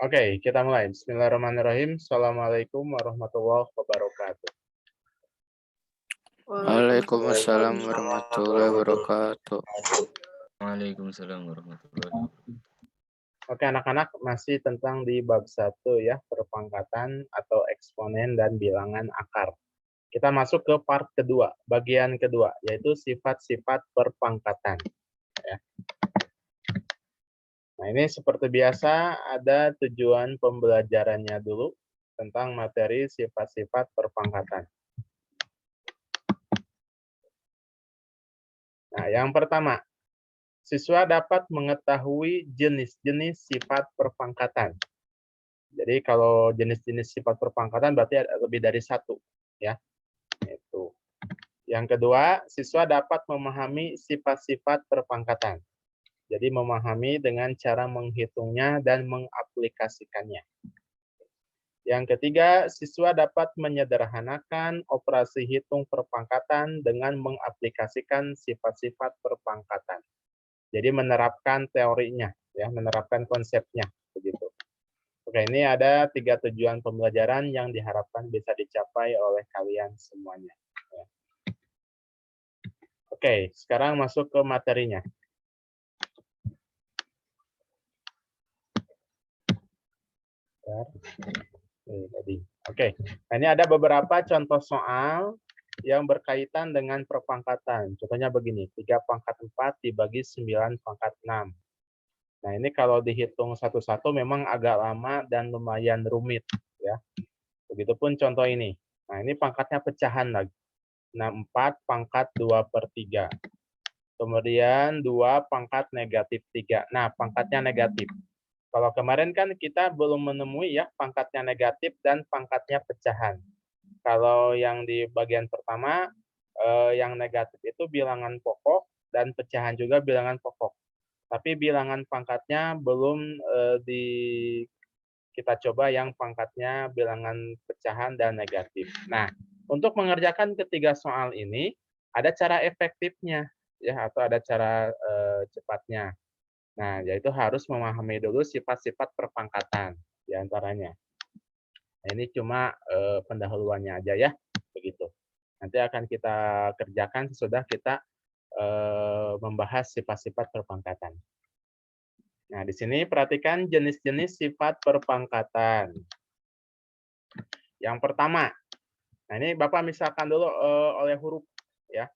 Oke, kita mulai. Bismillahirrahmanirrahim. Assalamualaikum warahmatullahi wabarakatuh. Waalaikumsalam warahmatullahi wabarakatuh. Waalaikumsalam warahmatullahi wabarakatuh. Oke, anak-anak masih tentang di bab 1 ya, perpangkatan atau eksponen dan bilangan akar. Kita masuk ke part kedua, bagian kedua, yaitu sifat-sifat perpangkatan. Ya. Nah, ini seperti biasa ada tujuan pembelajarannya dulu tentang materi sifat-sifat perpangkatan. Nah, yang pertama, siswa dapat mengetahui jenis-jenis sifat perpangkatan. Jadi kalau jenis-jenis sifat perpangkatan berarti ada lebih dari satu, ya. Itu. Yang kedua, siswa dapat memahami sifat-sifat perpangkatan. Jadi memahami dengan cara menghitungnya dan mengaplikasikannya. Yang ketiga, siswa dapat menyederhanakan operasi hitung perpangkatan dengan mengaplikasikan sifat-sifat perpangkatan. Jadi menerapkan teorinya, ya, menerapkan konsepnya, begitu. Oke, ini ada 3 tujuan pembelajaran yang diharapkan bisa dicapai oleh kalian semuanya. Ya. Oke, sekarang masuk ke materinya. Oke, nah, ini ada beberapa contoh soal yang berkaitan dengan perpangkatan. Contohnya begini, 3 pangkat 4 dibagi 9 pangkat 6. Nah, ini kalau dihitung satu-satu memang agak lama dan lumayan rumit, ya. Begitupun contoh ini. Nah, ini pangkatnya pecahan lagi. 64 pangkat 2/3. Kemudian 2 pangkat negatif 3. Nah, pangkatnya negatif. Kalau kemarin kan kita belum menemui ya pangkatnya negatif dan pangkatnya pecahan. Kalau yang di bagian pertama, yang negatif itu bilangan pokok dan pecahan juga bilangan pokok. Tapi bilangan pangkatnya belum kita coba yang pangkatnya bilangan pecahan dan negatif. Nah, untuk mengerjakan ketiga soal ini, ada cara efektifnya ya atau ada cara cepatnya. Nah, yaitu harus memahami dulu sifat-sifat perpangkatan di antaranya. Nah, ini cuma pendahuluannya aja ya, begitu. Nanti akan kita kerjakan sesudah kita membahas sifat-sifat perpangkatan. Nah, di sini perhatikan jenis-jenis sifat perpangkatan. Yang pertama, nah ini Bapak misalkan dulu oleh huruf ya.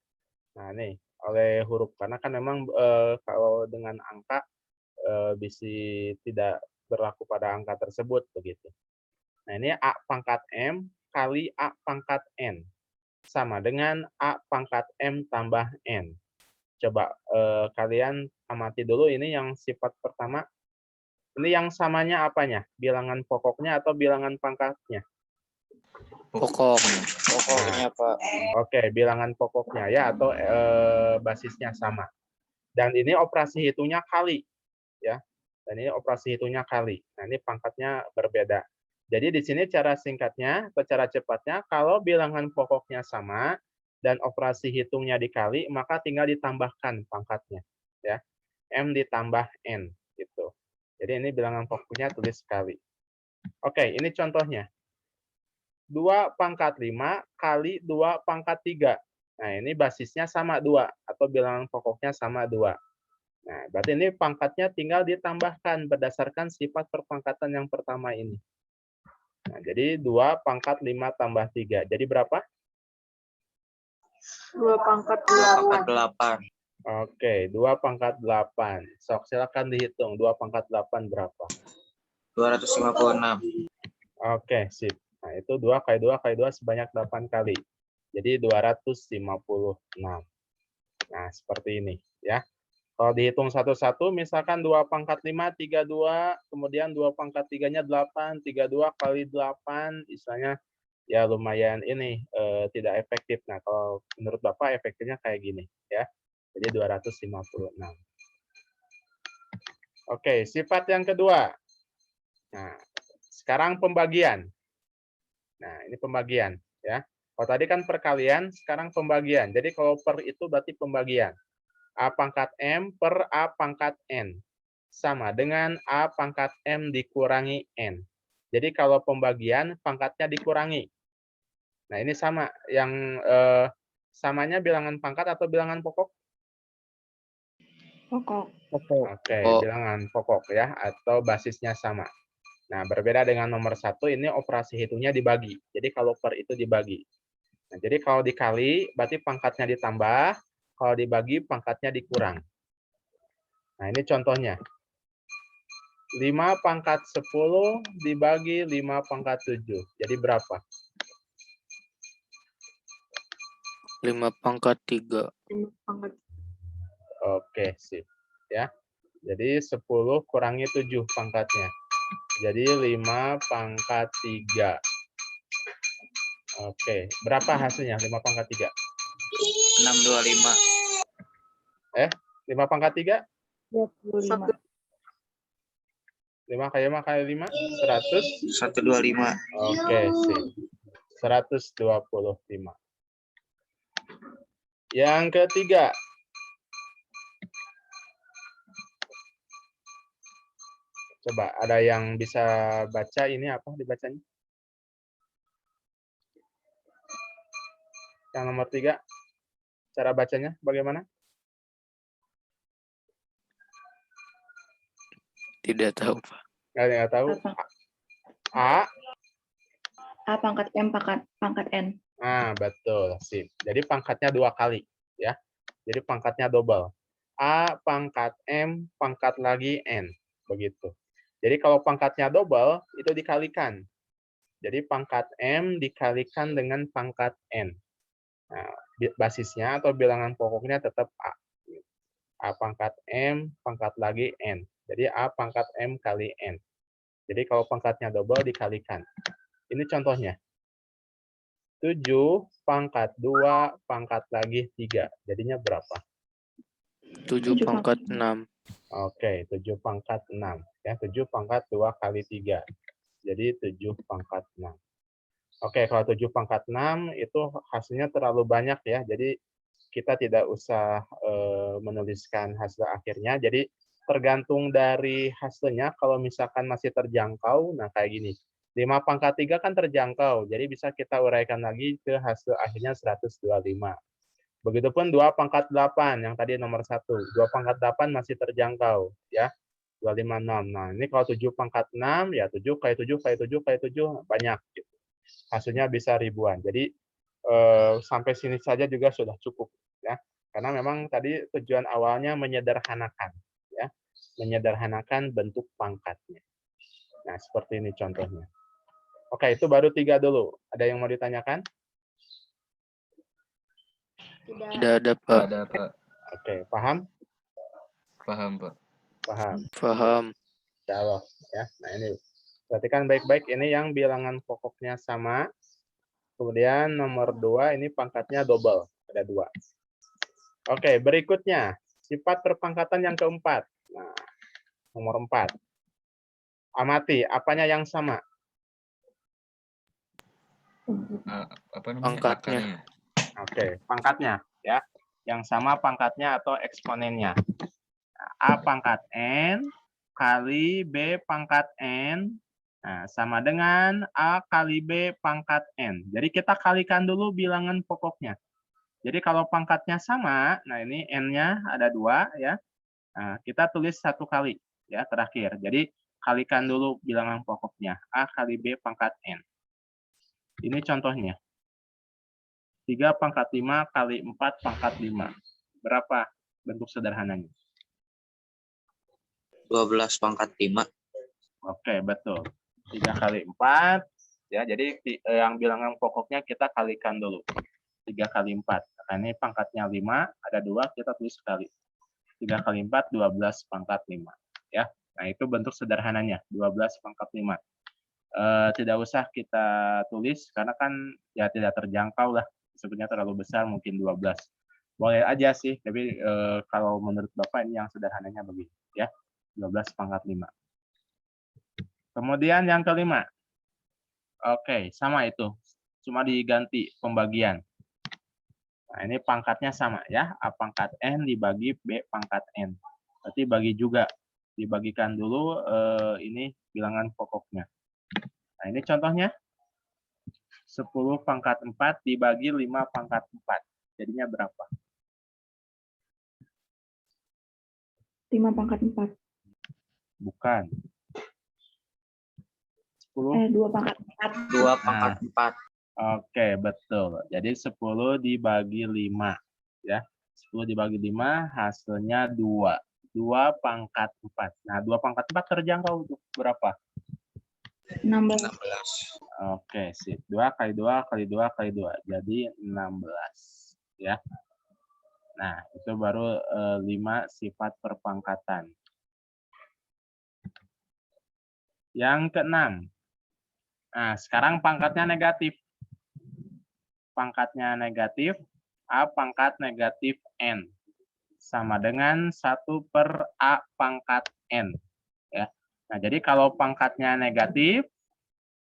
Nah, ini oleh huruf karena kan memang kalau dengan angka bisa tidak berlaku pada angka tersebut begitu. Nah, ini A pangkat M kali A pangkat N sama dengan A pangkat M tambah N. Coba kalian amati dulu ini yang sifat pertama. Ini yang samanya apanya? Bilangan pokoknya atau bilangan pangkatnya? Pokoknya Pak. Oke, bilangan pokoknya ya atau basisnya sama. Dan ini operasi hitungnya kali ya. Dan ini operasi hitungnya kali. Nah, ini pangkatnya berbeda. Jadi di sini cara singkatnya atau cara cepatnya kalau bilangan pokoknya sama dan operasi hitungnya dikali, maka tinggal ditambahkan pangkatnya ya. M ditambah N gitu. Jadi ini bilangan pokoknya tulis kali. Oke, ini contohnya. 2 pangkat 5 kali 2 pangkat 3. Nah, ini basisnya sama 2 atau bilangan pokoknya sama 2. Nah, berarti ini pangkatnya tinggal ditambahkan berdasarkan sifat perpangkatan yang pertama ini. Nah, jadi 2 pangkat 5 tambah 3. Jadi berapa? 2 pangkat 8. Oke, 2 pangkat 8. Sok, silakan dihitung. 2 pangkat 8 berapa? 256. Oke, sip. Nah, itu 2 kali 2 kali 2 sebanyak 8 kali. Jadi 256. Nah, seperti ini ya. Kalau dihitung satu-satu, misalkan 2 pangkat 5, 32, kemudian 2 pangkat 3-nya 8, 32 kali 8, istilahnya ya lumayan ini, tidak efektif. Nah, kalau menurut Bapak efektifnya kayak gini ya. Jadi 256. Oke, sifat yang kedua. Nah, sekarang pembagian. Nah, ini pembagian ya. Kalau tadi kan perkalian, sekarang pembagian. Jadi kalau per itu berarti pembagian. A pangkat M per A pangkat N. sama dengan A pangkat M dikurangi N. Jadi kalau pembagian pangkatnya dikurangi. Nah, ini sama. Yang samanya bilangan pangkat atau bilangan pokok? Pokok. Oke, Oh. bilangan pokok ya, atau basisnya sama. Nah, berbeda dengan nomor 1, ini operasi hitungnya dibagi. Jadi kalau per itu dibagi. Nah, jadi kalau dikali, berarti pangkatnya ditambah. Kalau dibagi, pangkatnya dikurang. Nah, ini contohnya. 5 pangkat 10 dibagi 5 pangkat 7. Jadi berapa? 5 pangkat 3. Pangkat. Oke, sip. Ya. Jadi 10 kurangi 7 pangkatnya. Jadi 5 pangkat 3. Oke, berapa hasilnya 5 pangkat 3? 625. 5 pangkat 3? 25. 5 kali 5 kali 5? 100? 125. Oke, sip. 125. Yang ketiga. Coba, ada yang bisa baca ini apa dibacanya? Yang nomor 3. Cara bacanya bagaimana? Tidak tahu, Pak. Nggak tahu. A. A pangkat M pangkat N. Nah, betul. Sip. Jadi pangkatnya 2 kali. Ya. Jadi pangkatnya double. A pangkat M pangkat lagi N. Begitu. Jadi kalau pangkatnya double, itu dikalikan. Jadi pangkat M dikalikan dengan pangkat N. Nah, basisnya atau bilangan pokoknya tetap A. A pangkat M pangkat lagi N. Jadi A pangkat M kali N. Jadi kalau pangkatnya double dikalikan. Ini contohnya. 7 pangkat 2 pangkat lagi 3. Jadinya berapa? 7 pangkat 6. Oke, 7 pangkat 6. Ya, 7 pangkat 2 kali 3. Jadi 7 pangkat 6. Oke, kalau 7 pangkat 6 itu hasilnya terlalu banyak ya. Jadi kita tidak usah menuliskan hasil akhirnya. Jadi tergantung dari hasilnya, kalau misalkan masih terjangkau, nah kayak gini. 5 pangkat 3 kan terjangkau, jadi bisa kita uraikan lagi ke hasil akhirnya 125. Begitupun 2 pangkat 8, yang tadi nomor 1. 2 pangkat 8 masih terjangkau, ya. 256. Nah, ini kalau 7 pangkat 6, ya 7 kali 7 kali 7 kali 7, banyak. Gitu. Hasilnya bisa ribuan. Jadi, sampai sini saja juga sudah cukup. Ya. Karena memang tadi tujuan awalnya menyederhanakan. Ya. Menyederhanakan bentuk pangkatnya. Nah, seperti ini contohnya. Oke, itu baru 3 dulu. Ada yang mau ditanyakan? Tidak ada, Pak. Ada, Pak. Oke, paham? Paham, Pak. Paham. Paham. Insya Allah. Ya. Nah, ini perhatikan baik-baik. Ini yang bilangan pokoknya sama. Kemudian nomor 2, ini pangkatnya double. Ada 2. Oke, berikutnya. Sifat perpangkatan yang keempat. Nah, nomor 4. Amati, apanya yang sama? Apa namanya? Pangkatnya. Akarnya. Oke, pangkatnya. Ya. Yang sama pangkatnya atau eksponennya. A pangkat N kali B pangkat N. Nah, sama dengan A kali B pangkat N. Jadi kita kalikan dulu bilangan pokoknya. Jadi kalau pangkatnya sama, nah ini N-nya ada 2 ya. Nah, kita tulis 1 kali ya terakhir. Jadi kalikan dulu bilangan pokoknya. A kali B pangkat N. Ini contohnya. 3 pangkat 5 kali 4 pangkat 5. Berapa bentuk sederhananya? 12 pangkat 5. Oke, betul. 3 kali 4. Ya, jadi yang bilangan pokoknya kita kalikan dulu. 3 kali 4. Nah, ini pangkatnya 5, ada 2, kita tulis sekali. 3 kali 4, 12 pangkat 5. Ya, nah itu bentuk sederhananya, 12 pangkat 5. Tidak usah kita tulis, karena kan ya tidak terjangkau lah. Sebenarnya terlalu besar, mungkin 12. Boleh aja sih, tapi kalau menurut Bapak ini yang sederhananya begini. Ya, 12 pangkat 5. Kemudian yang kelima. Oke, sama itu. Cuma diganti pembagian. Nah, ini pangkatnya sama ya. A pangkat N dibagi B pangkat N. Berarti bagi juga. dibagikan dulu ini bilangan pokoknya. Nah, ini contohnya. 10 pangkat 4 dibagi 5 pangkat 4. Jadinya berapa? 5 pangkat 4. Bukan. 10. 2 pangkat 4. 2 pangkat 4. Oke, betul. Jadi 10 dibagi 5. Ya. 10 dibagi 5 hasilnya 2. 2 pangkat 4. Nah, 2 pangkat 4 terjangkau tuh berapa? 16. Oke, sip. 2 kali 2 kali 2 kali 2. Jadi 16. Ya. Nah, itu baru 5 sifat perpangkatan. Yang keenam. Nah, sekarang pangkatnya negatif. Pangkatnya negatif, A pangkat negatif N. Sama dengan 1 per A pangkat N. Ya. Nah, jadi kalau pangkatnya negatif,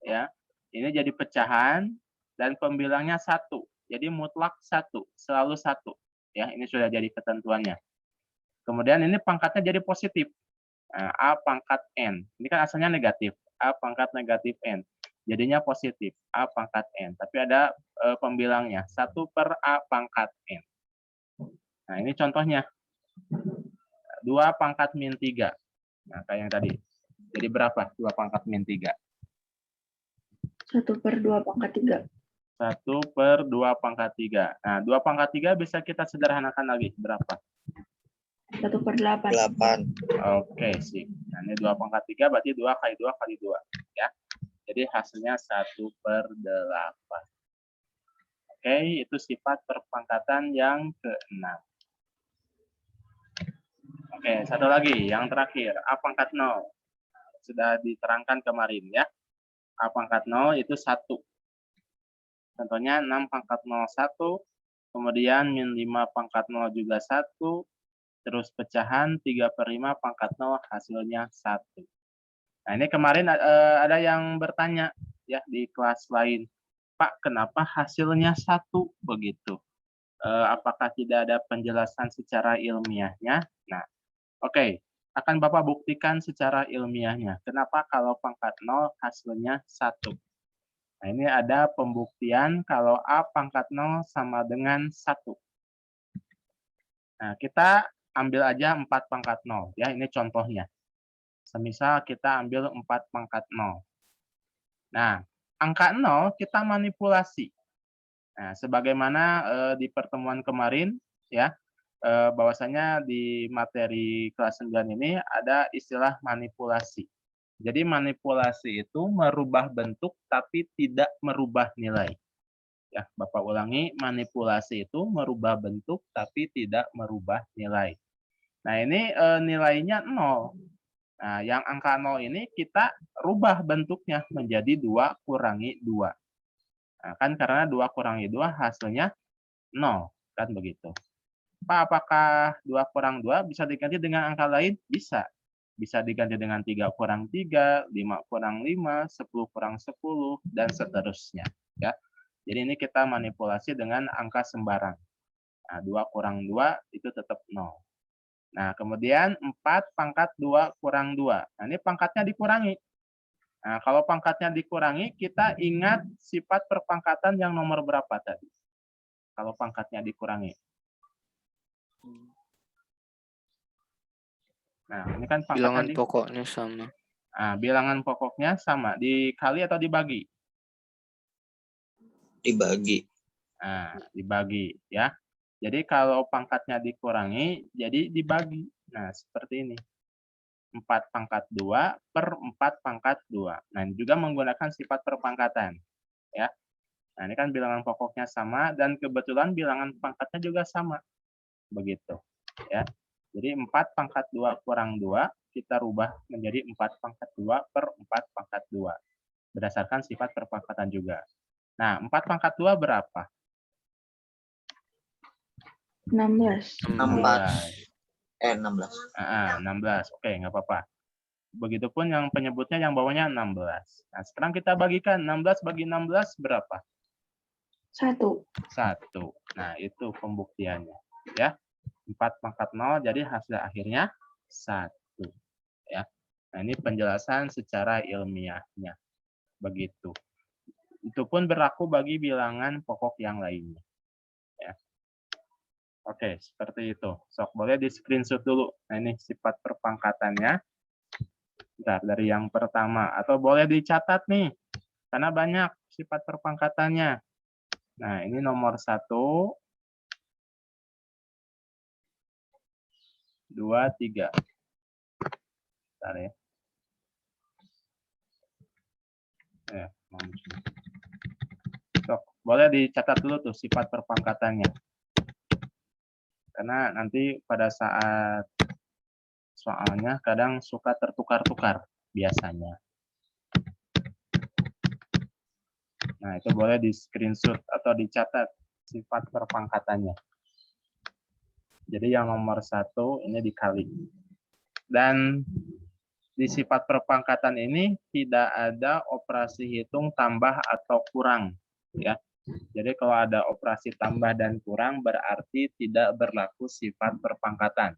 ya, ini jadi pecahan dan pembilangnya 1. Jadi mutlak 1, selalu 1. Ya, ini sudah jadi ketentuannya. Kemudian ini pangkatnya jadi positif. Nah, A pangkat N. Ini kan asalnya negatif. A pangkat negatif N. Jadinya positif. A pangkat N. Tapi ada pembilangnya. 1 per A pangkat N. Nah, ini contohnya. 2 pangkat min 3. Nah, kayak yang tadi. Jadi berapa 2 pangkat min 3? 1 per 2 pangkat 3. 1 per 2 pangkat 3. Nah, 2 pangkat 3 bisa kita sederhanakan lagi. Berapa? 1 per 8. 8. Oke, sip. Nah, ini 2 pangkat 3 berarti 2 kali 2 kali 2. Ya. Jadi hasilnya 1 per 8. Oke, itu sifat perpangkatan yang ke-6. Oke, satu lagi. Yang terakhir. A pangkat 0. Sudah diterangkan kemarin ya. A pangkat 0 itu 1. Contohnya 6 pangkat 0, 1. Kemudian min 5 pangkat 0 juga 1. Terus pecahan 3 per 5 pangkat 0 hasilnya 1. Nah, ini kemarin ada yang bertanya ya di kelas lain. Pak, kenapa hasilnya 1 begitu? Apakah tidak ada penjelasan secara ilmiahnya? Nah, oke. Akan Bapak buktikan secara ilmiahnya. Kenapa kalau pangkat 0 hasilnya 1? Nah, ini ada pembuktian kalau A pangkat 0 sama dengan 1. Nah, kita ambil aja 4 pangkat 0. Ya, ini contohnya. Semisal kita ambil 4 pangkat 0. Nah, angka 0 kita manipulasi. Nah, sebagaimana di pertemuan kemarin, ya, bahwasanya di materi kelas 9 ini ada istilah manipulasi. Jadi manipulasi itu merubah bentuk tapi tidak merubah nilai. Ya, Bapak ulangi, manipulasi itu merubah bentuk tapi tidak merubah nilai. Nah, ini nilainya 0. Nah, yang angka 0 ini kita rubah bentuknya menjadi 2 kurangi 2. Nah, kan karena 2 kurangi 2 hasilnya 0. Kan begitu. Pak, apakah 2 kurang 2 bisa diganti dengan angka lain? Bisa. Bisa diganti dengan 3 kurang 3, 5 kurang 5, 10 kurang 10, dan seterusnya. Ya. Jadi ini kita manipulasi dengan angka sembarang. Nah, 2 kurang 2 itu tetap 0. Nah, kemudian 4 pangkat 2 kurang 2. Nah, ini pangkatnya dikurangi. Nah, kalau pangkatnya dikurangi, kita ingat sifat perpangkatan yang nomor berapa tadi? Kalau pangkatnya dikurangi. Nah, ini kan Bilangan pangkatnya pokoknya sama. Nah, bilangan pokoknya sama. Dikali atau dibagi? Dibagi. Nah, dibagi ya. Jadi kalau pangkatnya dikurangi, jadi dibagi. Nah, seperti ini. 4 pangkat 2 per 4 pangkat 2. Nah, ini juga menggunakan sifat perpangkatan. Ya. Nah, ini kan bilangan pokoknya sama, dan kebetulan bilangan pangkatnya juga sama. Begitu. Ya. Jadi 4 pangkat 2 kurang 2, kita rubah menjadi 4 pangkat 2 per 4 pangkat 2. Berdasarkan sifat perpangkatan juga. Nah, 4 pangkat 2 berapa? 16. 16. 16. Oke, nggak apa-apa. Begitupun yang penyebutnya yang bawahnya 16. Nah, sekarang kita bagikan 16 bagi 16 berapa? 1. 1. Nah, itu pembuktiannya. Ya. 4 pangkat 0, jadi hasil akhirnya 1. Nah, ini penjelasan secara ilmiahnya. Begitu. Itu pun berlaku bagi bilangan pokok yang lainnya. Ya. Oke, seperti itu. Sok, boleh di screenshot dulu. Nah, ini sifat perpangkatannya. Bentar, dari yang pertama. Atau boleh dicatat nih. Karena banyak sifat perpangkatannya. Nah, ini nomor 1, 2, 3. Bentar ya. Sok, boleh dicatat dulu tuh sifat perpangkatannya. Karena nanti pada saat soalnya kadang suka tertukar-tukar biasanya. Nah, itu boleh di screenshot atau dicatat sifat perpangkatannya. Jadi yang nomor 1 ini dikali. Dan di sifat perpangkatan ini tidak ada operasi hitung tambah atau kurang, ya. Jadi kalau ada operasi tambah dan kurang berarti tidak berlaku sifat perpangkatan,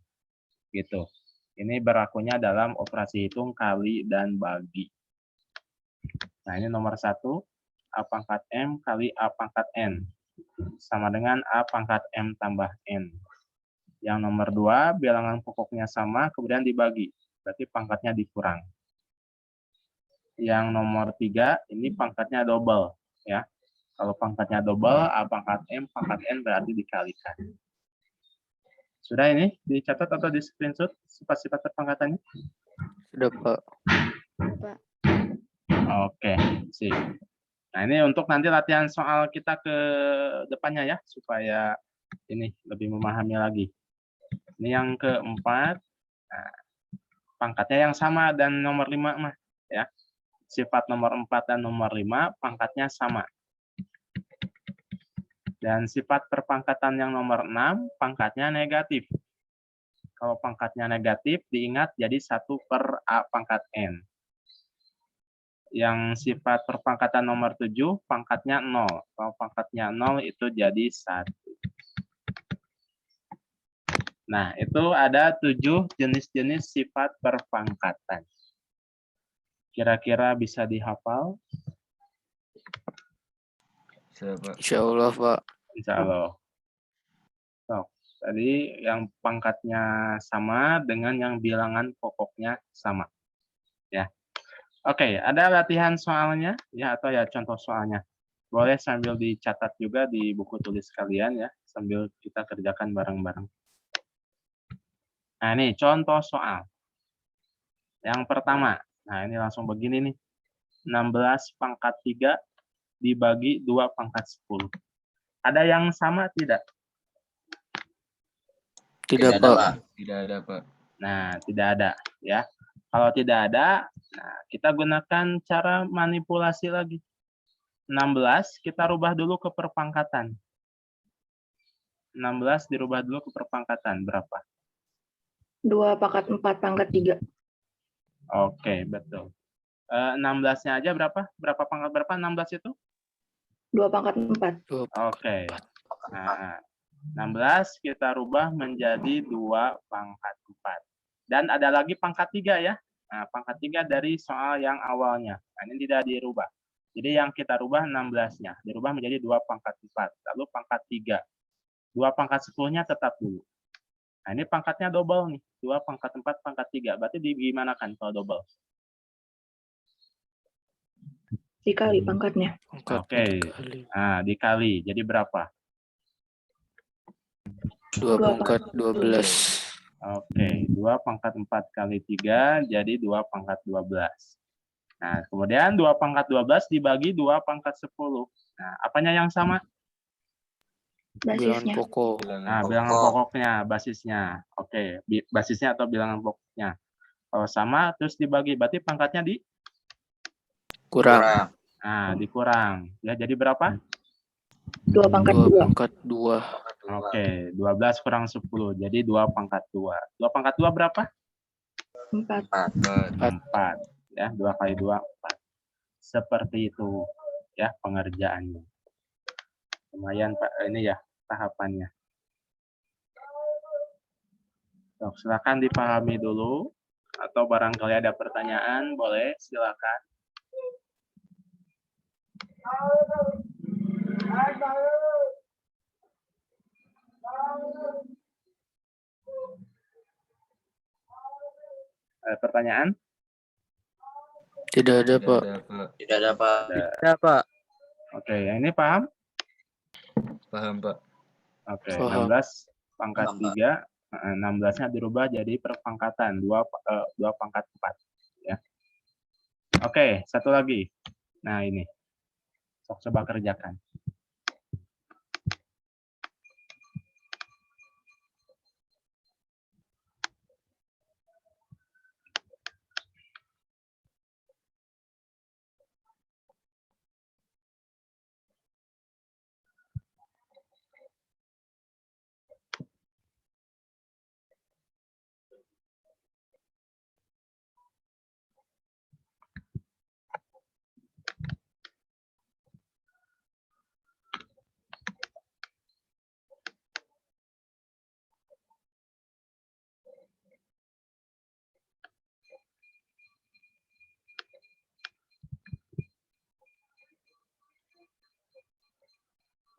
gitu. Ini berlakunya dalam operasi hitung kali dan bagi. Nah, ini nomor 1, A pangkat M kali A pangkat N sama dengan A pangkat M tambah N. Yang nomor 2, bilangan pokoknya sama kemudian dibagi. Berarti pangkatnya dikurang. Yang nomor 3, ini pangkatnya double, ya. Kalau pangkatnya double, A pangkat M pangkat N berarti dikalikan. Sudah ini dicatat atau di screenshot sifat-sifat perpangkatannya? Sudah, Pak. Pak. Oke, sip. Nah, ini untuk nanti latihan soal kita ke depannya ya, supaya ini lebih memahami lagi. Ini yang keempat. Nah, pangkatnya yang sama dan nomor 5 mah ya. Sifat nomor 4 dan nomor 5 pangkatnya sama. Dan sifat perpangkatan yang nomor 6 pangkatnya negatif. Kalau pangkatnya negatif diingat jadi 1 per A pangkat N. Yang sifat perpangkatan nomor 7 pangkatnya 0. Kalau pangkatnya 0 itu jadi 1. Nah, itu ada 7 jenis-jenis sifat perpangkatan. Kira-kira bisa dihafal? Insya Allah, Pak. Insya Allah. So, tadi yang pangkatnya sama dengan yang bilangan pokoknya sama. Ya. Oke, ada latihan soalnya ya atau ya contoh soalnya. Boleh sambil dicatat juga di buku tulis kalian ya, sambil kita kerjakan bareng-bareng. Nah, ini contoh soal. Yang pertama, nah ini langsung begini nih. 16 pangkat 3 dibagi 2 pangkat 10. Ada yang sama tidak? Tidak, Pak. Tidak ada, Pak. Nah, tidak ada ya. Kalau tidak ada, nah kita gunakan cara manipulasi lagi. 16 kita rubah dulu ke perpangkatan. 16 dirubah dulu ke perpangkatan. Berapa? 2 pangkat 4 pangkat 3. Oke, betul. 16-nya aja berapa? Berapa pangkat berapa 16 itu? 2 pangkat 4. Oke. Nah, 16 kita rubah menjadi 2 pangkat 4. Dan ada lagi pangkat 3 ya. Nah, pangkat 3 dari soal yang awalnya. Nah, ini tidak dirubah. Jadi yang kita rubah 16-nya. Dirubah menjadi 2 pangkat 4. Lalu pangkat 3. 2 pangkat 10-nya tetap dulu. Nah, ini pangkatnya double nih. 2 pangkat 4 pangkat 3. Berarti digimanakan kalau double? Dikali pangkatnya. Oke. Nah, dikali. Jadi berapa? 2 pangkat 12. Oke. 2 pangkat 4 kali 3 jadi 2 pangkat 12. Nah, kemudian 2 pangkat 12 dibagi 2 pangkat 10. Nah, apanya yang sama? Bilangan Basisnya. pokok. Nah, bilangan pokoknya, basisnya. Oke, basisnya atau bilangan pokoknya. Kalau sama, terus dibagi. Berarti pangkatnya Kurang. Nah, dikurang. Ya, jadi berapa? 2 pangkat 2 2. pangkat 2. Oke, 12 kurang 10. Jadi 2 pangkat 2. 2 pangkat 2 berapa? 4. 4. Ya, 2 kali 2, 4. Seperti itu ya pengerjaannya. Lumayan Pak, ini ya tahapannya. Silakan dipahami dulu. Atau barangkali ada pertanyaan, boleh silakan. Ada pertanyaan? Tidak ada, Pak. Tidak ada, Pak. Ya, Pak. Oke, yang ini paham? Paham, Pak. Oke, Paham. 16 pangkat Paham, Pak. 3, 16-nya dirubah jadi perpangkatan, 2 pangkat 4. Ya. Oke, satu lagi. Nah, ini. Sok coba kerjakan.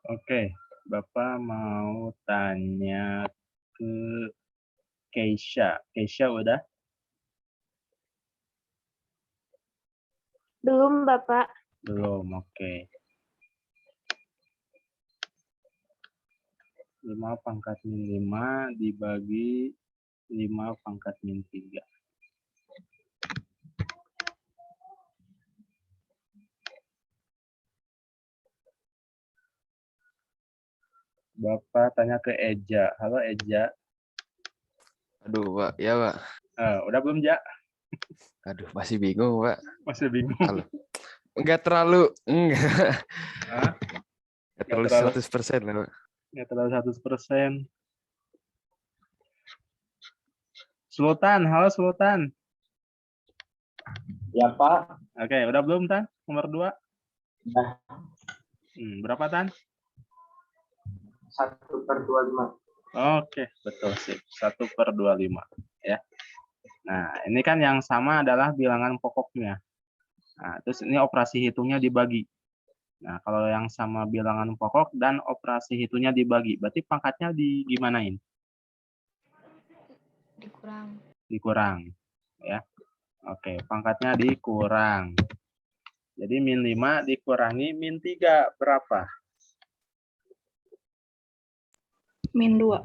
Oke, Bapak mau tanya ke Keisha. Keisha udah? Belum, Bapak. Belum, oke. 5 pangkat min 5 dibagi 5 pangkat min 3. Bapak tanya ke Eja. Halo Eja. Aduh, Pak. Ya, Pak. Udah belum, Ja? Aduh, masih bingung, Pak. Masih bingung. Kalau enggak terlalu, enggak. Hah? Enggak terlalu terlalu. 100% lah, Pak. Nggak terlalu 100%. Sultan, halo Sultan. Ya, Pak. Oke, udah belum, Tan? Nomor 2? Udah. Berapa, Tan? 1/25. Oke, betul sih. 1/25. Ya. Nah, ini kan yang sama adalah bilangan pokoknya. Nah, terus ini operasi hitungnya dibagi. Nah, kalau yang sama bilangan pokok dan operasi hitungnya dibagi, berarti pangkatnya gimanain? Dikurang. Ya. Oke, pangkatnya dikurang. Jadi min 5 dikurangi min 3 berapa? Min 2.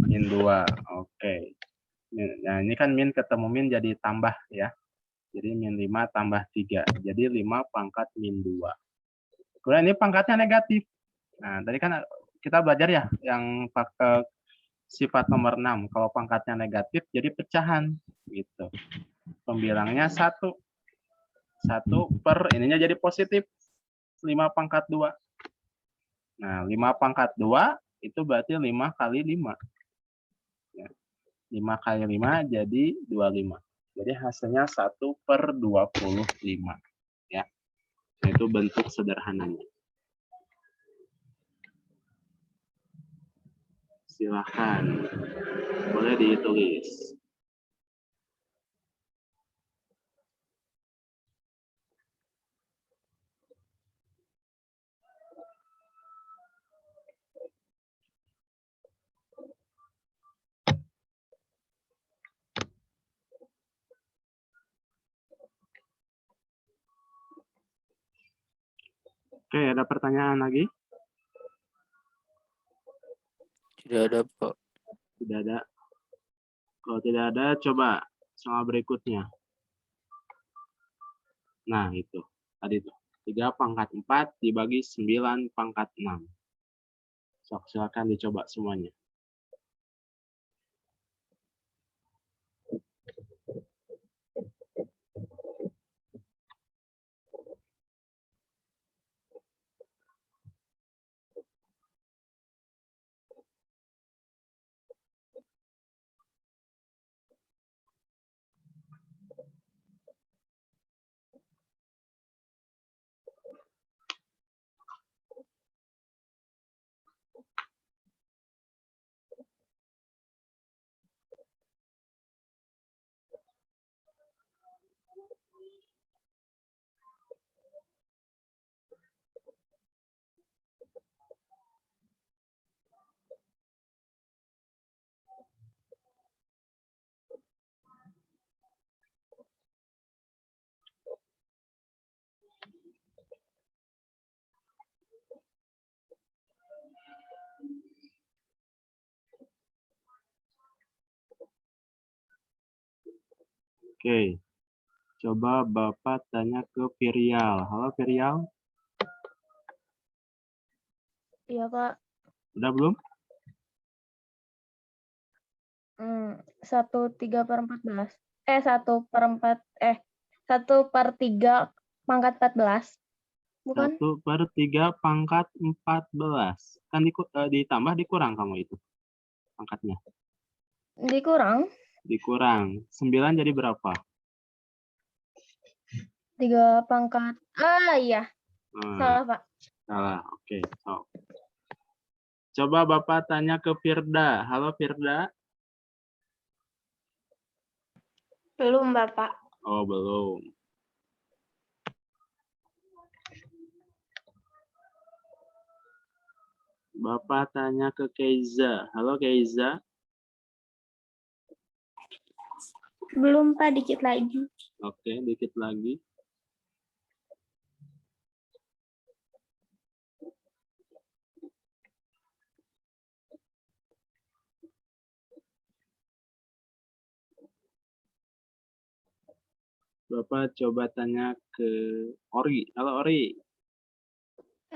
Min 2, oke. Nah, ini kan min ketemu min jadi tambah ya. Jadi min 5 tambah 3. Jadi 5 pangkat min 2. Kemudian ini pangkatnya negatif. Nah, tadi kan kita belajar ya yang sifat nomor 6. Kalau pangkatnya negatif jadi pecahan gitu. Pembilangnya 1. 1 per ininya jadi positif. 5 pangkat 2. Nah, 5 pangkat 2 itu berarti 5 kali 5. Ya. 5 kali 5 jadi 25. Jadi hasilnya 1/25. Ya. Nah, itu bentuk sederhananya. Silahkan. Boleh ditulis. Oke, ada pertanyaan lagi? Tidak ada, Pak. Tidak ada. Kalau tidak ada, coba soal berikutnya. Nah, itu. Tadi tuh. 3 pangkat 4 dibagi 9 pangkat 6. Sok, silakan dicoba semuanya. Oke. Coba Bapak tanya ke Virial. Halo Virial, Iya, Pak. udah belum? 1/3/14. 1/3 pangkat 14. Bukan? 1/3 pangkat 14. Kan ditambah dikurang kamu itu pangkatnya. Dikurang Dikurang. 9 jadi berapa? 3 pangkat. Iya. Hmm, Salah, Pak. salah. Oke. So. Coba Bapak tanya ke Firda. Halo Firda. Belum, Bapak. Oh, belum. Bapak tanya ke Keiza. Halo Keiza. Belum, Pak. Dikit lagi. Oke, dikit lagi. Bapak coba tanya ke Ori. Halo Ori.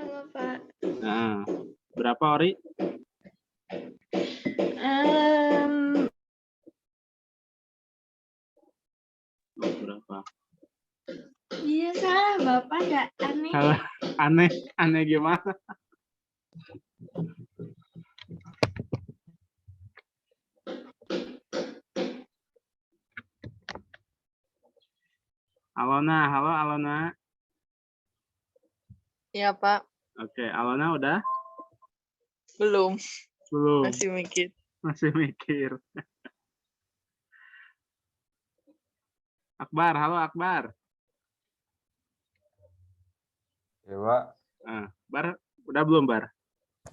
Halo, Pak. Nah, berapa Ori? Oh, berapa? Iya, salah, Bapak. Nggak aneh. Salah. Aneh. Aneh gimana? Alona. Halo Alona. Iya, Pak. Oke, Alona udah? Belum. Belum. Masih mikir. Masih mikir. Akbar. Halo Akbar. Ya, Pak. Nah, Bar, udah belum Bar?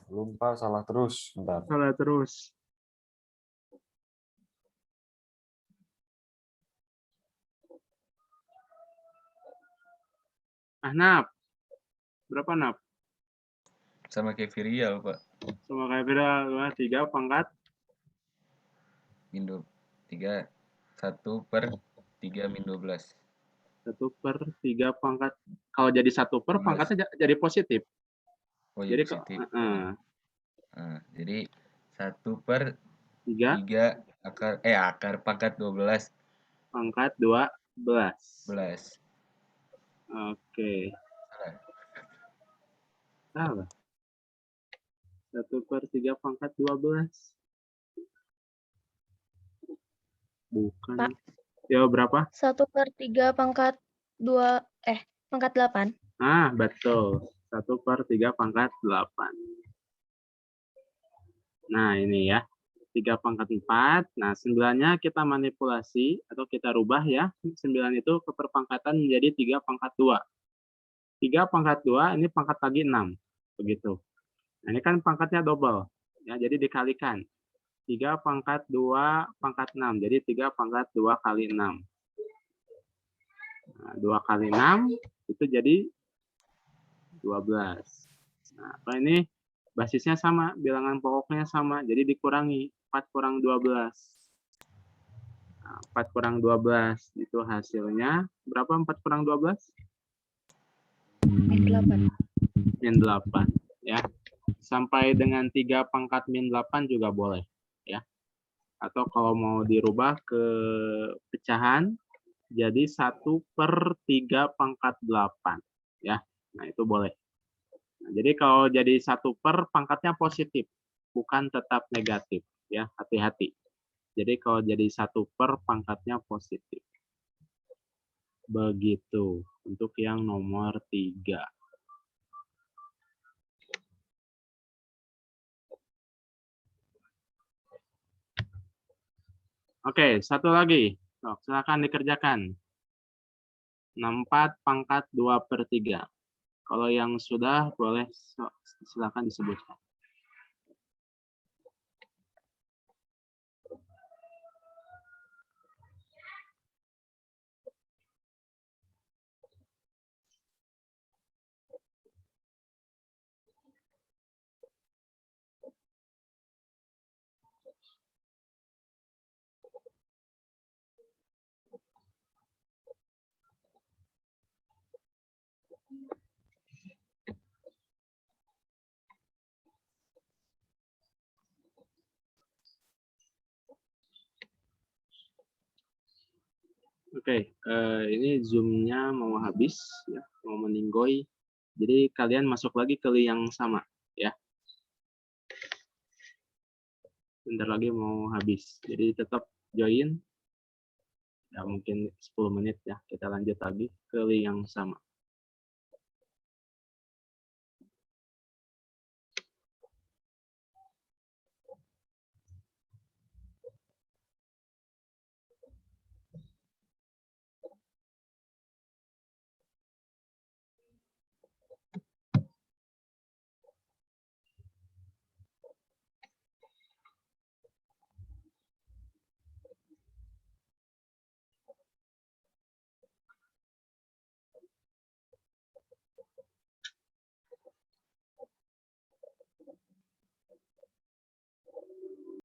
Belum, Pak. Salah terus. Bentar. Salah terus. Nap. Berapa Nap? Sama kayak Virial, Pak. Sama kayak beda 3 pangkat Min 3. 1/3 min 12. 1/3 pangkat. Kalau jadi 1/, pangkatnya jadi positif. Oh iya, Jadi positif. Nah, Jadi 1/3 3 akar pangkat 12. pangkat 12. 11. Oke. Salah. 1/3 pangkat 12. Bukan. Pak. Ya, berapa? 1/3 pangkat 8. Ah, betul. 1/3 pangkat 8. Nah, ini ya. 3 pangkat 4. Nah, 9-nya kita manipulasi atau kita rubah ya. 9 itu keperpangkatan menjadi 3 pangkat 2. 3 pangkat 2 ini pangkat lagi 6. Begitu. Nah, ini kan pangkatnya double. Ya, jadi dikalikan. 3 pangkat 2 pangkat 6. Jadi 3 pangkat 2 kali 6. Nah, 2 kali 6 itu jadi 12. Nah, kalau ini basisnya sama, bilangan pokoknya sama. Jadi dikurangi 4 kurang 12. Nah, 4 kurang 12 itu hasilnya berapa 4 kurang 12? Min 8. Min 8 ya. Sampai dengan 3 pangkat min 8 juga boleh ya. Atau kalau mau dirubah ke pecahan jadi 1/3 pangkat 8 ya. Nah, itu boleh. Nah, jadi kalau jadi 1/, pangkatnya positif, bukan tetap negatif ya, hati-hati. Jadi kalau jadi 1/, pangkatnya positif. Begitu untuk yang nomor 3. Oke, satu lagi. Silakan dikerjakan. 64 pangkat 2/3. Kalau yang sudah boleh silakan disebutkan. Oke, ini Zoom-nya mau habis, ya, mau meninggoy. Jadi kalian masuk lagi ke link yang sama, ya. Bentar lagi mau habis. Jadi tetap join. Ya mungkin 10 menit ya, kita lanjut lagi ke link yang sama.